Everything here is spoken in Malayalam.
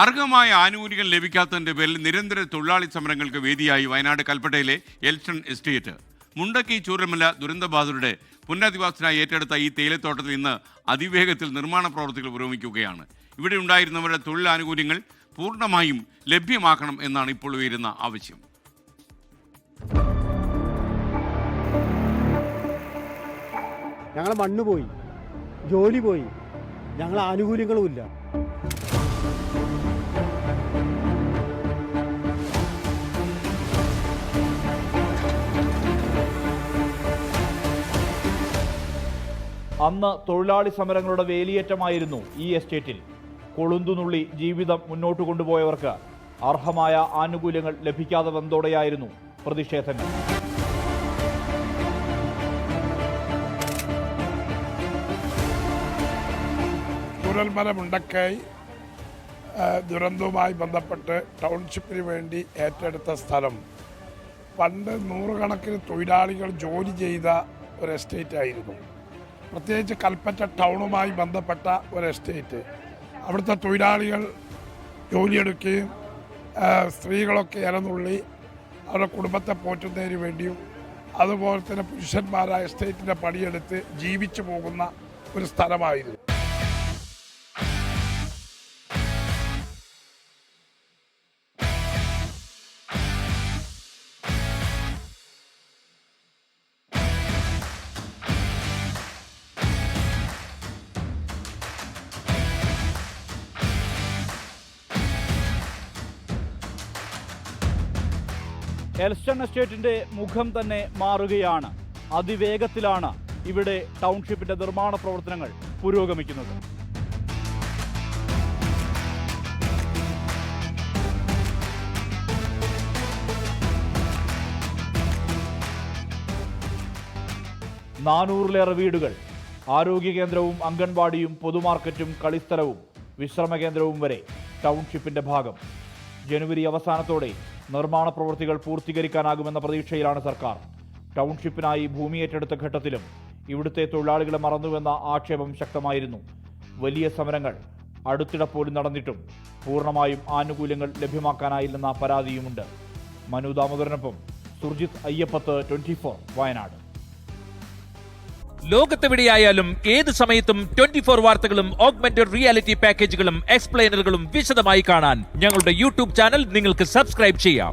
അർഹമായ ആനുകൂല്യങ്ങൾ ലഭിക്കാത്തതിന്റെ പേരിൽ നിരന്തര തൊഴിലാളി സമരങ്ങൾക്ക് വേദിയായി വയനാട് കൽപ്പറ്റയിലെ എൽസ്റ്റൺ എസ്റ്റേറ്റ്. മുണ്ടക്കി ചൂരമല ദുരന്തബാധിതരുടെ പുനരധിവാസത്തിനായി ഏറ്റെടുത്ത ഈ തേയിലത്തോട്ടത്തിൽ ഇന്ന് അതിവേഗത്തിൽ നിർമ്മാണ പ്രവർത്തികൾ പുരോഗമിക്കുകയാണ്. ഇവിടെ ഉണ്ടായിരുന്നവരുടെ തൊഴിൽ ആനുകൂല്യങ്ങൾ പൂർണ്ണമായും ലഭ്യമാക്കണം എന്നാണ് ഇപ്പോൾ ഉയരുന്ന ആവശ്യം. ഞങ്ങളെ മണ്ണ് പോയി, ജോലി പോയി, ഞങ്ങളെ ആനുകൂല്യങ്ങളും ഇല്ല. അന്ന് തൊഴിലാളി സമരങ്ങളുടെ വേലിയേറ്റമായിരുന്നു ഈ എസ്റ്റേറ്റിൽ. കൊളുന്തുനുള്ളി ജീവിതം മുന്നോട്ട് കൊണ്ടുപോയവർക്ക് അർഹമായ ആനുകൂല്യങ്ങൾ ലഭിക്കാതെ വന്നതോടെയായിരുന്നു പ്രതിഷേധങ്ങൾ. ചൂരൽമല മുണ്ടക്കൈ ദുരന്തവുമായി ബന്ധപ്പെട്ട് ടൗൺഷിപ്പിന് വേണ്ടി ഏറ്റെടുത്ത സ്ഥലം പണ്ട് നൂറുകണക്കിന് തൊഴിലാളികൾ ജോലി ചെയ്ത ഒരു എസ്റ്റേറ്റ് ആയിരുന്നു. പ്രത്യേകിച്ച് കൽപ്പറ്റ ടൗണുമായി ബന്ധപ്പെട്ട ഒരു എസ്റ്റേറ്റ്. അവിടുത്തെ തൊഴിലാളികൾ ജോലിയെടുക്കുകയും സ്ത്രീകളൊക്കെ ഇരന്നുള്ളി അവരുടെ കുടുംബത്തെ പോറ്റുന്നതിന് വേണ്ടിയും അതുപോലെ തന്നെ പുരുഷന്മാരായ എസ്റ്റേറ്റിൻ്റെ പണിയെടുത്ത് ജീവിച്ചു പോകുന്ന ഒരു സ്ഥലമായിരുന്നു. എൽസ്റ്റൺ എസ്റ്റേറ്റിന്റെ മുഖം തന്നെ മാറുകയാണ്. അതിവേഗത്തിലാണ് ഇവിടെ ടൗൺഷിപ്പിന്റെ നിർമ്മാണ പ്രവർത്തനങ്ങൾ പുരോഗമിക്കുന്നത്. നാനൂറിലേറെ വീടുകൾ, ആരോഗ്യ കേന്ദ്രവും അംഗൻവാടിയും പൊതുമാർക്കറ്റും കളിസ്ഥലവും വിശ്രമ കേന്ദ്രവും വരെ ടൗൺഷിപ്പിന്റെ ഭാഗം. ജനുവരി അവസാനത്തോടെ നിർമ്മാണ പ്രവൃത്തികൾ പൂർത്തീകരിക്കാനാകുമെന്ന പ്രതീക്ഷയിലാണ് സർക്കാർ. ടൗൺഷിപ്പിനായി ഭൂമി ഏറ്റെടുത്ത ഘട്ടത്തിലും ഇവിടുത്തെ തൊഴിലാളികളെ മറന്നുവെന്ന ആക്ഷേപം ശക്തമായിരുന്നു. വലിയ സമരങ്ങൾ അടുത്തിടെ പോലും നടന്നിട്ടും പൂർണ്ണമായും ആനുകൂല്യങ്ങൾ ലഭ്യമാക്കാനായില്ലെന്ന പരാതിയുമുണ്ട്. മനു ദാമോദരനൊപ്പം സുർജിത് അയ്യപ്പത്ത്, 24 വയനാട്. ലോകത്തെവിടെയായാലും ഏത് സമയത്തും 24 വാർത്തകളും ഓഗ്മെന്റഡ് റിയാലിറ്റി പാക്കേജുകളും എക്സ്പ്ലെയിനറുകളും വിശദമായി കാണാൻ ഞങ്ങളുടെ യൂട്യൂബ് ചാനൽ നിങ്ങൾക്ക് സബ്സ്ക്രൈബ് ചെയ്യാം.